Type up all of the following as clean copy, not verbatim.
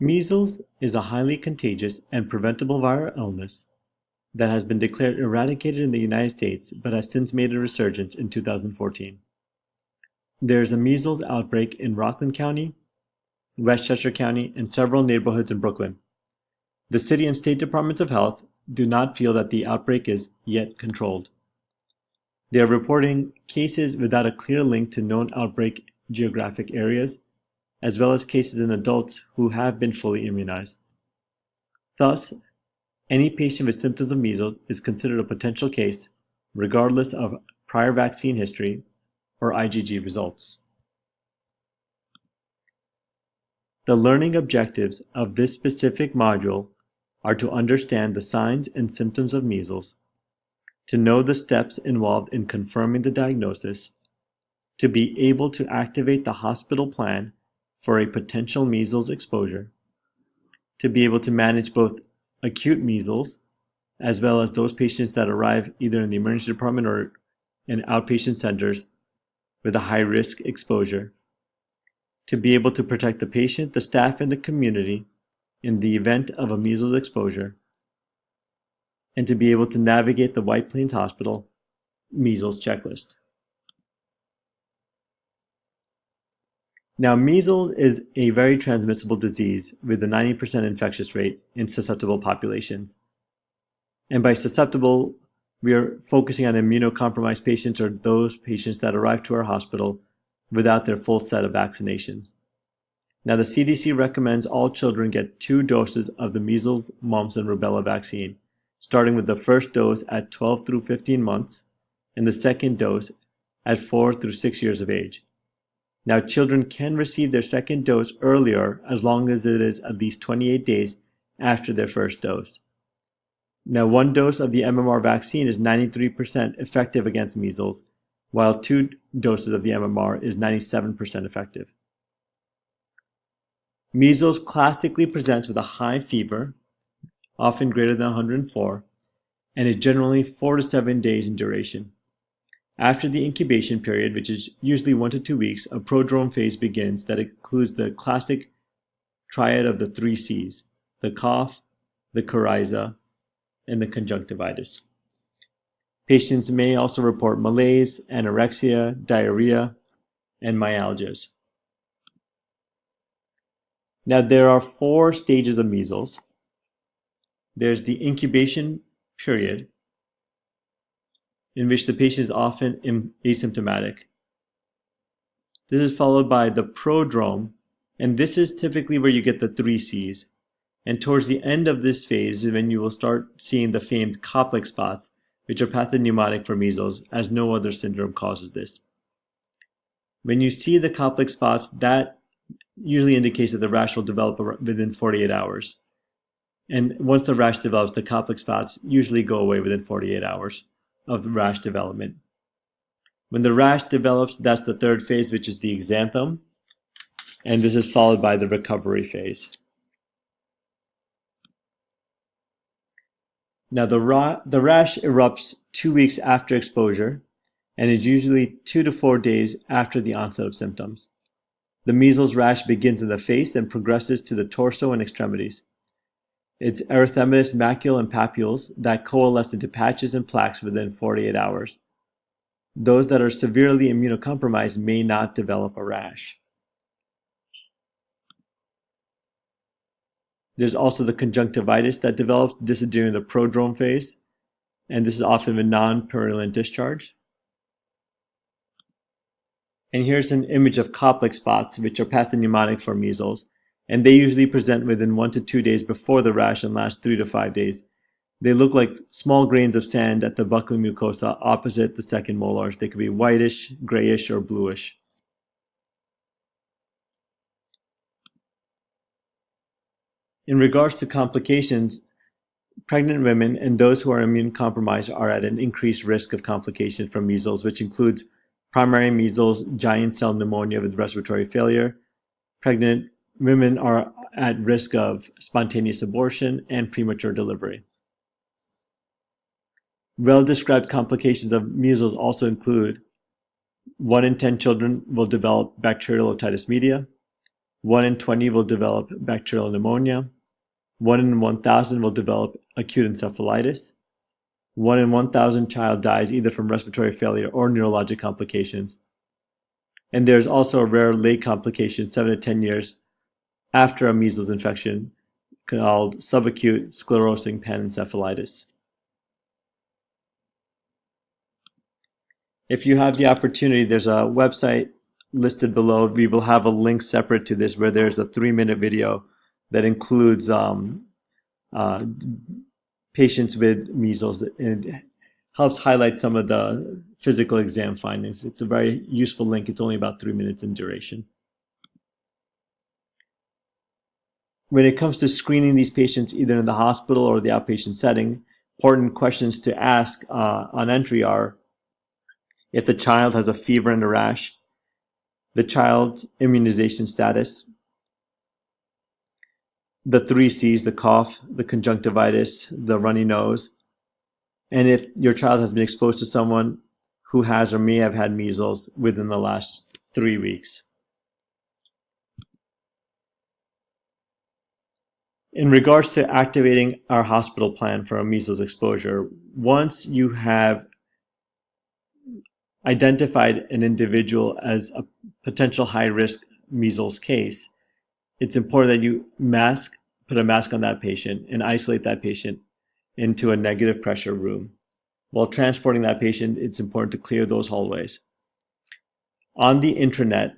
Measles is a highly contagious and preventable viral illness that has been declared eradicated in the United States but has since made a resurgence in 2014. There is a measles outbreak in Rockland County, Westchester County, and several neighborhoods in Brooklyn. The city and state departments of health do not feel that the outbreak is yet controlled. They are reporting cases without a clear link to known outbreak geographic areas, as well as cases in adults who have been fully immunized. Thus, any patient with symptoms of measles is considered a potential case, regardless of prior vaccine history or IgG results. The learning objectives of this specific module are to understand the signs and symptoms of measles, to know the steps involved in confirming the diagnosis, to be able to activate the hospital plan for a potential measles exposure, to be able to manage both acute measles as well as those patients that arrive either in the emergency department or in outpatient centers with a high-risk exposure, to be able to protect the patient, the staff, and the community in the event of a measles exposure, and to be able to navigate the White Plains Hospital measles checklist. Now, measles is a very transmissible disease with a 90% infectious rate in susceptible populations. And by susceptible, we are focusing on immunocompromised patients or those patients that arrive to our hospital without their full set of vaccinations. Now, the CDC recommends all children get 2 doses of the measles, mumps, and rubella vaccine, starting with the first dose at 12 through 15 months and the second dose at 4 through 6 years of age. Now, children can receive their second dose earlier as long as it is at least 28 days after their first dose. Now, 1 dose of the MMR vaccine is 93% effective against measles, while 2 doses of the MMR is 97% effective. Measles classically presents with a high fever, often greater than 104, and is generally 4 to 7 days in duration. After the incubation period, which is usually 1 to 2 weeks, a prodrome phase begins that includes the classic triad of the 3 C's: the cough, the coryza, and the conjunctivitis. Patients may also report malaise, anorexia, diarrhea, and myalgias. Now, there are 4 stages of measles. There's the incubation period, in which the patient is often asymptomatic. This is followed by the prodrome, and this is typically where you get the 3 C's. And towards the end of this phase is when you will start seeing the famed Koplik spots, which are pathognomonic for measles, as no other syndrome causes this. When you see the Koplik spots, that usually indicates that the rash will develop within 48 hours. And once the rash develops, the Koplik spots usually go away within 48 hours of the rash development. When the rash develops, that's the 3rd phase, which is the exanthem, and this is followed by the recovery phase. Now, the rash erupts 2 weeks after exposure and is usually 2 to 4 days after the onset of symptoms. The measles rash begins in the face and progresses to the torso and extremities. It's erythematous macule and papules that coalesce into patches and plaques within 48 hours. Those that are severely immunocompromised may not develop a rash. There's also the conjunctivitis that develops. This is during the prodrome phase, and this is often with non-purulent discharge. And here's an image of Koplik spots, which are pathognomonic for measles, and they usually present within 1 to 2 days before the rash and last 3 to 5 days. They look like small grains of sand at the buccal mucosa opposite the second molars. They could be whitish, grayish, or bluish. In regards to complications, pregnant women and those who are immunocompromised are at an increased risk of complications from measles, which includes primary measles, giant cell pneumonia with respiratory failure. Pregnant women are at risk of spontaneous abortion and premature delivery. Well-described complications of measles also include 1 in 10 children will develop bacterial otitis media, 1 in 20 will develop bacterial pneumonia. 1 in 1,000 will develop acute encephalitis. 1 in 1,000 child dies either from respiratory failure or neurologic complications. And there's also a rare late complication 7 to 10 years after a measles infection called subacute sclerosing panencephalitis. If you have the opportunity, there's a website listed below. We will have a link separate to this where there's a 3-minute video that includes patients with measles, and it helps highlight some of the physical exam findings. It's a very useful link. It's only about 3 minutes in duration. When it comes to screening these patients either in the hospital or the outpatient setting, important questions to ask on entry are if the child has a fever and a rash, the child's immunization status, the 3 C's, the cough, the conjunctivitis, the runny nose, and if your child has been exposed to someone who has or may have had measles within the last 3 weeks. In regards to activating our hospital plan for a measles exposure, once you have identified an individual as a potential high-risk measles case, it's important that you put a mask on that patient and isolate that patient into a negative pressure room. While transporting that patient, it's important to clear those hallways. On the intranet,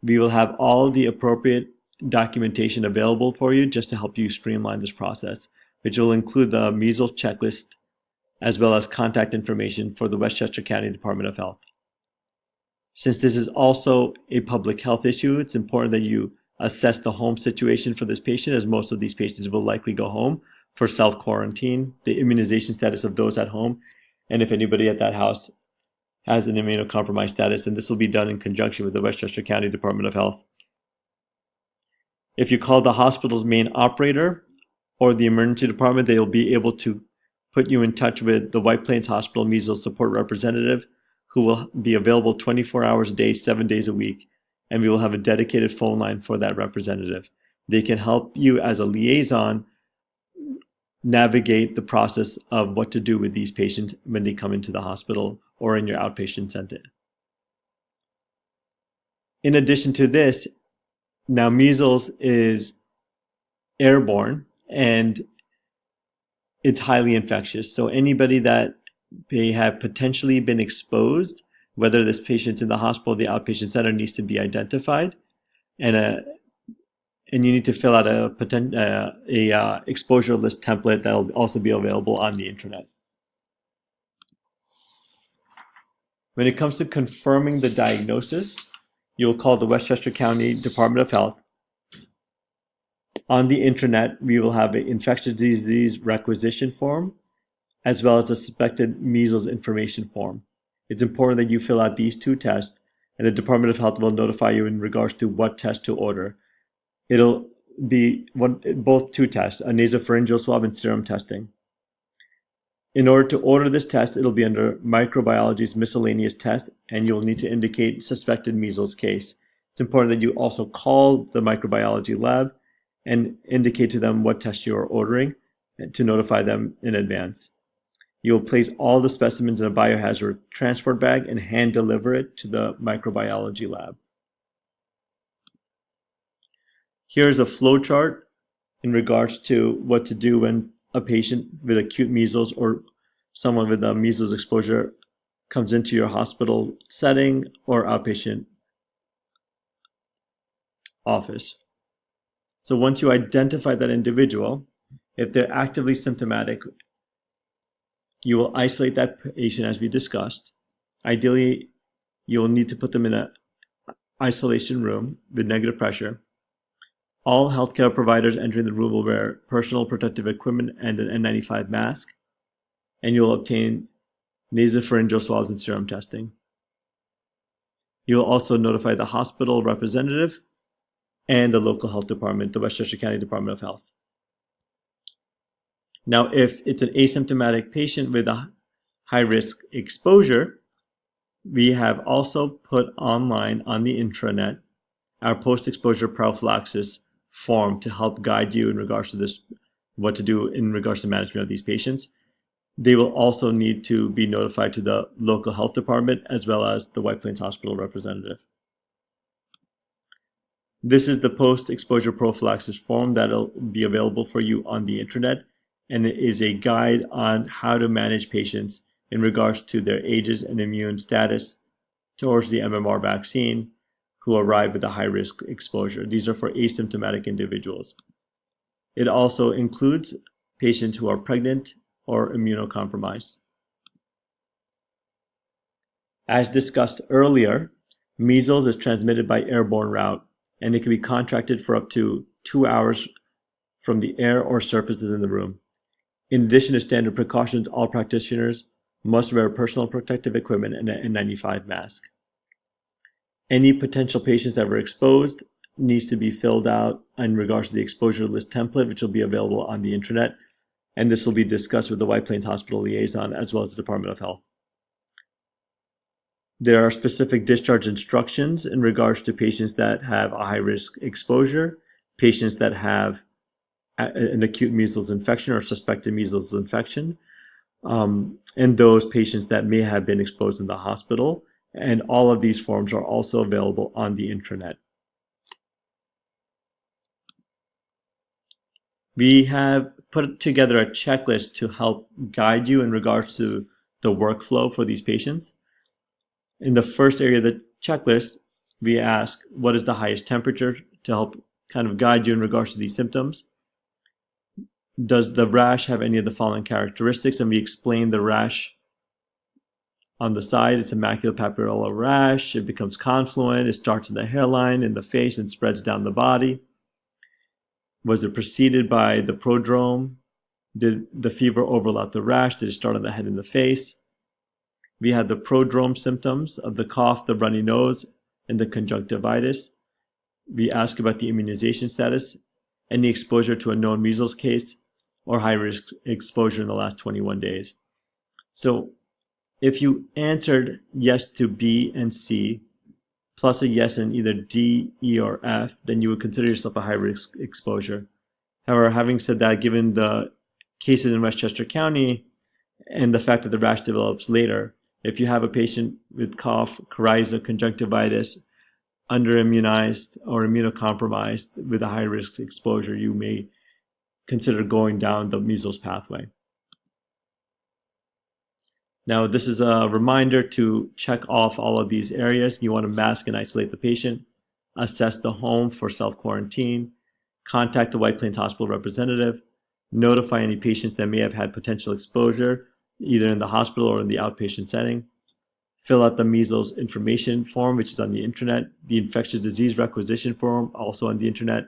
we will have all the appropriate documentation available for you just to help you streamline this process, which will include the measles checklist as well as contact information for the Westchester County Department of Health. Since this is also a public health issue, it's important that you assess the home situation for this patient, as most of these patients will likely go home for self-quarantine, the immunization status of those at home, and if anybody at that house has an immunocompromised status, and this will be done in conjunction with the Westchester County Department of Health. If you call the hospital's main operator or the emergency department, they will be able to put you in touch with the White Plains Hospital Measles Support Representative, who will be available 24 hours a day, 7 days a week, and we will have a dedicated phone line for that representative. They can help you as a liaison navigate the process of what to do with these patients when they come into the hospital or in your outpatient center. In addition to this, now measles is airborne and it's highly infectious. So anybody that may have potentially been exposed, whether this patient's in the hospital or the outpatient center, needs to be identified, and you need to fill out a exposure list template that will also be available on the intranet. When it comes to confirming the diagnosis, you'll call the Westchester County Department of Health. On the intranet, we will have an infectious disease requisition form, as well as a suspected measles information form. It's important that you fill out these 2 tests, and the Department of Health will notify you in regards to what test to order. It'll be both 2 tests, a nasopharyngeal swab and serum testing. In order to order this test, it'll be under microbiology's miscellaneous test, and you'll need to indicate suspected measles case. It's important that you also call the microbiology lab and indicate to them what test you are ordering to notify them in advance. You'll place all the specimens in a biohazard transport bag and hand deliver it to the microbiology lab. Here's a flow chart in regards to what to do when a patient with acute measles or someone with a measles exposure comes into your hospital setting or outpatient office. So once you identify that individual, if they're actively symptomatic, you will isolate that patient as we discussed. Ideally, you will need to put them in an isolation room with negative pressure. All healthcare providers entering the room will wear personal protective equipment and an N95 mask, and you'll obtain nasopharyngeal swabs and serum testing. You will also notify the hospital representative and the local health department, the Westchester County Department of Health. Now, if it's an asymptomatic patient with a high-risk exposure, we have also put online on the intranet our post-exposure prophylaxis form to help guide you in regards to this, what to do in regards to management of these patients. They will also need to be notified to the local health department as well as the White Plains Hospital representative. This is the post-exposure prophylaxis form that'll be available for you on the internet, and it is a guide on how to manage patients in regards to their ages and immune status towards the MMR vaccine who arrive with a high-risk exposure. These are for asymptomatic individuals. It also includes patients who are pregnant or immunocompromised. As discussed earlier, measles is transmitted by airborne route, and it can be contracted for up to 2 hours from the air or surfaces in the room. In addition to standard precautions, all practitioners must wear personal protective equipment and an N95 mask. Any potential patients that were exposed needs to be filled out in regards to the exposure list template, which will be available on the internet, and this will be discussed with the White Plains Hospital liaison as well as the Department of Health. There are specific discharge instructions in regards to patients that have a high-risk exposure, patients that have an acute measles infection or suspected measles infection, and those patients that may have been exposed in the hospital. And all of these forms are also available on the intranet. We have put together a checklist to help guide you in regards to the workflow for these patients. In the first area of the checklist, we ask what is the highest temperature to help kind of guide you in regards to these symptoms. Does the rash have any of the following characteristics? And we explain the rash on the side. It's a maculopapular rash. It becomes confluent. It starts in the hairline, in the face, and spreads down the body. Was it preceded by the prodrome? Did the fever overlap the rash? Did it start on the head and the face? We had the prodrome symptoms of the cough, the runny nose, and the conjunctivitis. We ask about the immunization status, any exposure to a known measles case, or high-risk exposure in the last 21 days. So if you answered yes to B and C, plus a yes in either D, E, or F, then you would consider yourself a high-risk exposure. However, having said that, given the cases in Westchester County and the fact that the rash develops later, if you have a patient with cough, coryza, conjunctivitis, underimmunized or immunocompromised with a high-risk exposure, you may consider going down the measles pathway. Now, this is a reminder to check off all of these areas. You want to mask and isolate the patient, assess the home for self-quarantine, contact the White Plains Hospital representative, notify any patients that may have had potential exposure, either in the hospital or in the outpatient setting, fill out the measles information form, which is on the internet, the infectious disease requisition form, also on the internet,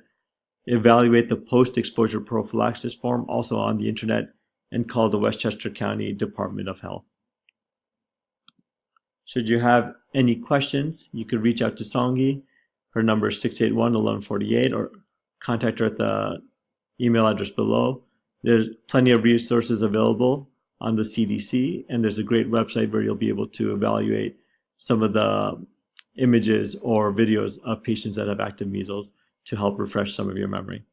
evaluate the post-exposure prophylaxis form, also on the internet, and call the Westchester County Department of Health. Should you have any questions, you could reach out to Songi. Her number is 681-1148, or contact her at the email address below. There's plenty of resources available on the CDC, and there's a great website where you'll be able to evaluate some of the images or videos of patients that have active measles to help refresh some of your memory.